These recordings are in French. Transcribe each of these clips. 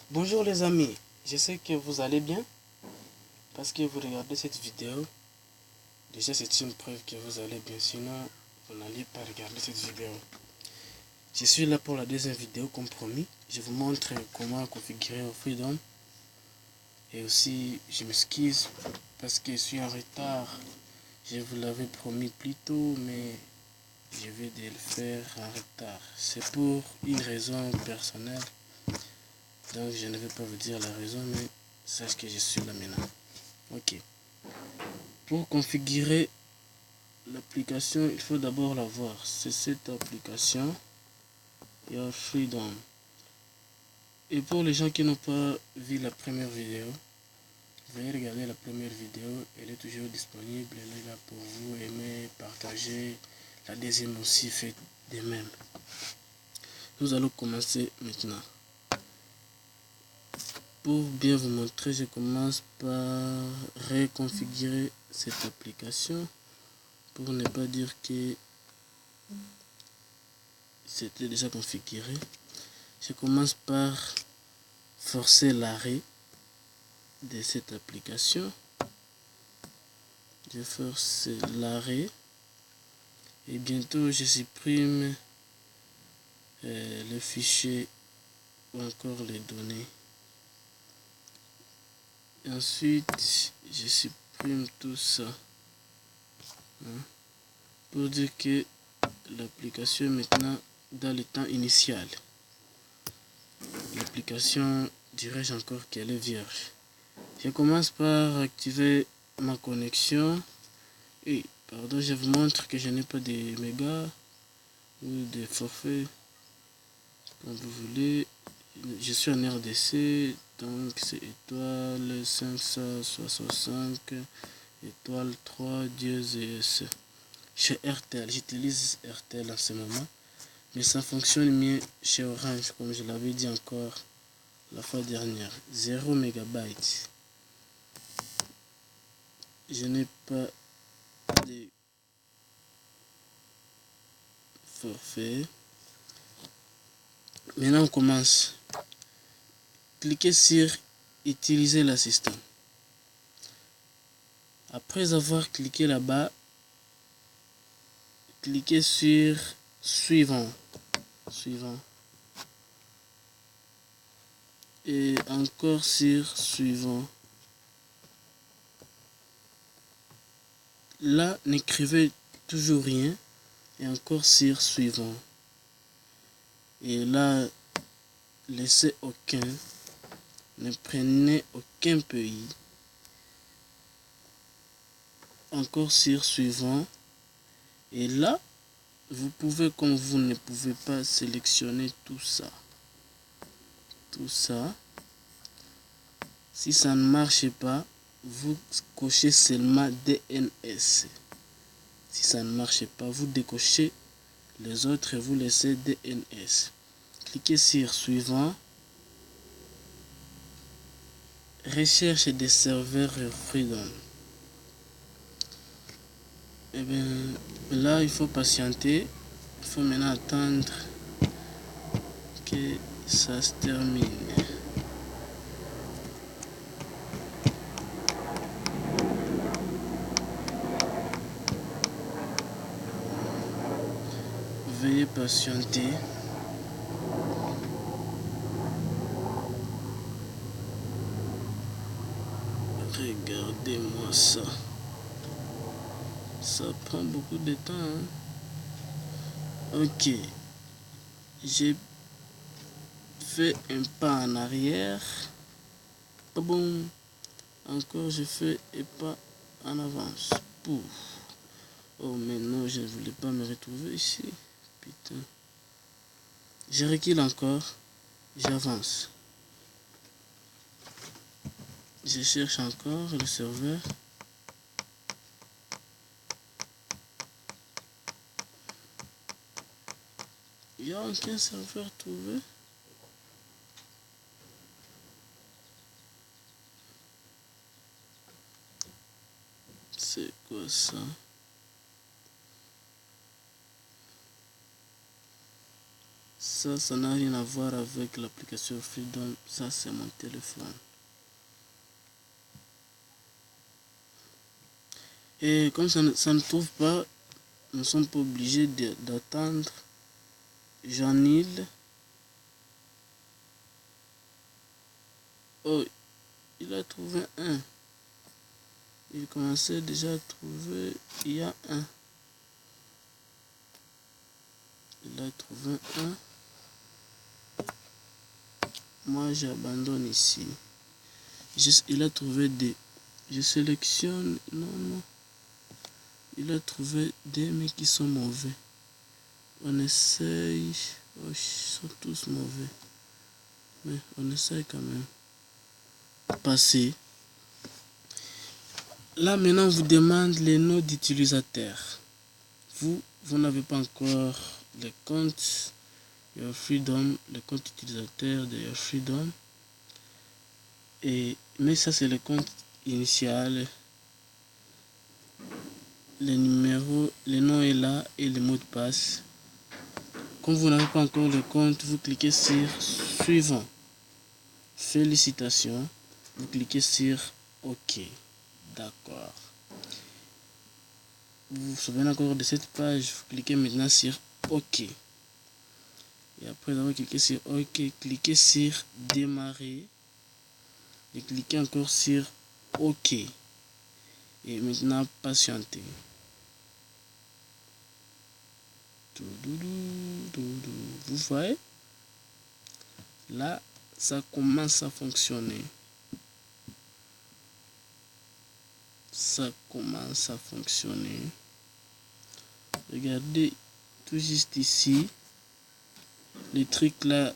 Bonjour les amis, je sais que vous allez bien parce que vous regardez cette vidéo. Déjà c'est une preuve que vous allez bien, sinon vous n'allez pas regarder cette vidéo. Je suis là pour la deuxième vidéo comme promis. Je vous montre comment configurer Freedom. Et aussi je m'excuse parce que je suis en retard. Je vous l'avais promis plus tôt mais je vais de le faire en retard. C'est pour une raison personnelle. Donc je ne vais pas vous dire la raison, mais sache que je suis là maintenant. Ok. Pour configurer l'application, il faut d'abord la voir. C'est cette application, Your Freedom. Et pour les gens qui n'ont pas vu la première vidéo, veuillez regarder la première vidéo. Elle est toujours disponible. Elle est là pour vous. Aimer, partager. La deuxième aussi, fait de même. Nous allons commencer maintenant. Pour bien vous montrer, je commence par reconfigurer cette application pour ne pas dire que c'était déjà configuré. Je commence par forcer l'arrêt de cette application. Je force l'arrêt et bientôt je supprime le fichier ou encore les données. Et ensuite je supprime tout ça pour dire que l'application est maintenant dans le temps initial. L'application, dirais-je encore qu'elle est vierge. Je commence par activer ma connexion. Et pardon, je vous montre que je n'ai pas de mégas ou de forfait comme vous voulez. Je suis en RDC, donc c'est étoile 565 étoile 3 dièse. Chez RTL, j'utilise RTL en ce moment, mais ça fonctionne mieux chez Orange, comme je l'avais dit encore la fois dernière. 0 mégabytes. Je n'ai pas de forfait. Maintenant on commence. Cliquez sur utiliser l'assistant. Après avoir cliqué là-bas, cliquez sur suivant. Et encore sur suivant. Là, n'écrivez toujours rien. Et encore sur suivant. Et là, laissez aucun. Ne prenez aucun pays. Encore sur suivant. Et là, vous pouvez, comme vous ne pouvez pas sélectionner tout ça. Si ça ne marche pas, vous cochez seulement DNS. Si ça ne marche pas, vous décochez les autres et vous laissez DNS. Cliquez sur suivant. Recherche des serveurs Freedom. Et bien là, il faut patienter. Il faut maintenant attendre que ça se termine. Veuillez patienter. Regardez-moi ça. Ça prend beaucoup de temps. Ok. J'ai fait un pas en arrière. Boum. Encore je fais un pas en avance. Pouf. Oh mais non, je ne voulais pas me retrouver ici. Putain. Je recule encore. J'avance. Je cherche encore le serveur. Il n'y a aucun serveur trouvé. C'est quoi ça? Ça n'a rien à voir avec l'application Freedom. Ça, c'est mon téléphone. Et comme ça ne trouve pas, nous ne sommes pas obligés d'attendre. Jean-Nil. Oh, il a trouvé un. Il commençait déjà à trouver. Il y a un. Il a trouvé un. Moi, j'abandonne ici. Il a trouvé des. Je sélectionne. Non. Il a trouvé des mais qui sont mauvais. On essaye. Oh, ils sont tous mauvais. Mais on essaye quand même. Passer. Là, maintenant, on vous demande les noms d'utilisateurs. Vous n'avez pas encore le compte Your Freedom, le compte utilisateur de Your Freedom. Mais ça, c'est le compte initial. Le numéro, le nom est là et le mot de passe. Comme vous n'avez pas encore le compte, vous cliquez sur Suivant. Félicitations. Vous cliquez sur OK. D'accord. Vous vous souvenez encore de cette page, vous cliquez maintenant sur OK. Et après avoir cliqué sur OK, cliquez sur Démarrer. Et cliquez encore sur OK. Et maintenant, patientez. Vous voyez? Là, ça commence à fonctionner. Ça commence à fonctionner. Regardez tout juste ici. Le truc là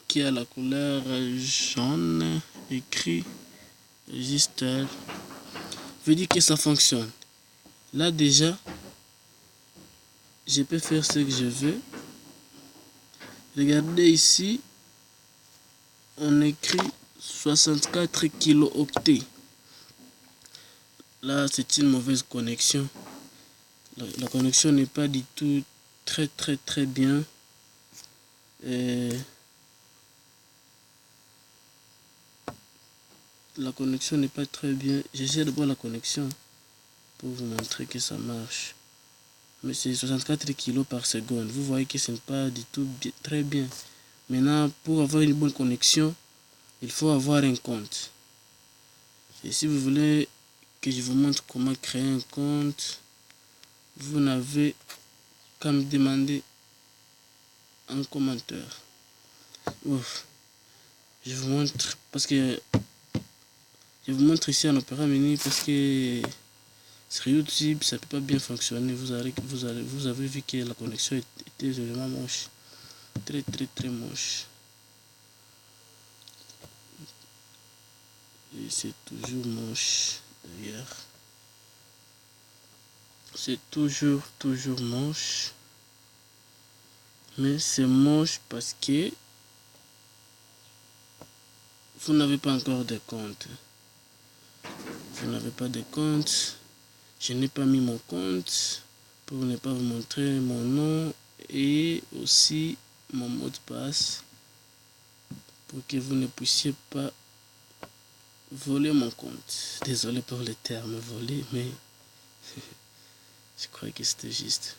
qui a la couleur jaune écrit register veut dire que ça fonctionne. Là déjà, je peux faire ce que je veux. Regardez ici, on écrit 64 kilo-octets. Là, c'est une mauvaise connexion. La connexion n'est pas du tout très bien. La connexion n'est pas très bien. J'essaie de voir la connexion pour vous montrer que ça marche. Mais c'est 64 kg par seconde. Vous voyez que ce n'est pas du tout très bien. Maintenant, pour avoir une bonne connexion, il faut avoir un compte. Et si vous voulez que je vous montre comment créer un compte, vous n'avez qu'à me demander en commentaire. Ouf. Je vous montre parce que je vous montre ici en Opera Mini parce que sur YouTube ça peut pas bien fonctionner. Vous avez vu que la connexion était vraiment moche, très moche. Et c'est toujours moche d'ailleurs. C'est toujours moche. Mais c'est moche parce que vous n'avez pas encore de compte. Vous n'avez pas de compte. Je n'ai pas mis mon compte pour ne pas vous montrer mon nom et aussi mon mot de passe pour que vous ne puissiez pas voler mon compte. Désolé pour le terme voler, mais je crois que c'était juste.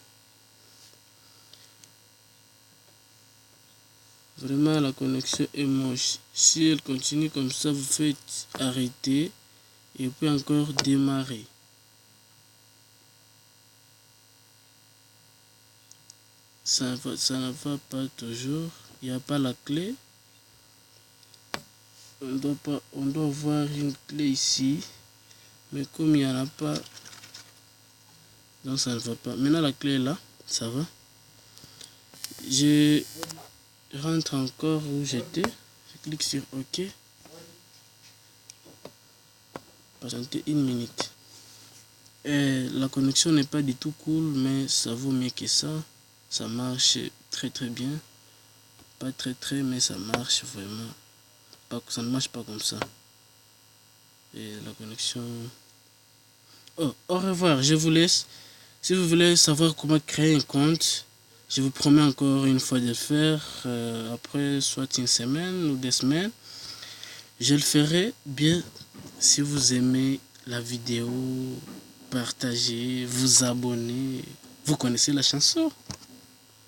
Vraiment, la connexion est moche. Si elle continue comme ça, vous faites arrêter et puis encore démarrer. Ça ne va pas toujours. Il n'y a pas la clé. On doit avoir une clé ici. Mais comme il n'y en a pas, donc ça ne va pas. Maintenant la clé est là, ça va. Je rentre encore où j'étais. Je clique sur OK. Patientez une minute. Et la connexion n'est pas du tout cool, mais ça vaut mieux que ça. Ça marche très bien. Pas très, mais ça marche vraiment. Ça ne marche pas comme ça. Et la connexion... Oh, au revoir, je vous laisse. Si vous voulez savoir comment créer un compte, Je vous promets encore une fois de le faire après soit une semaine ou 2 semaines. Je le ferai bien si vous aimez la vidéo, partagez, vous abonnez. Vous connaissez la chanson.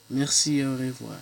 Merci et au revoir.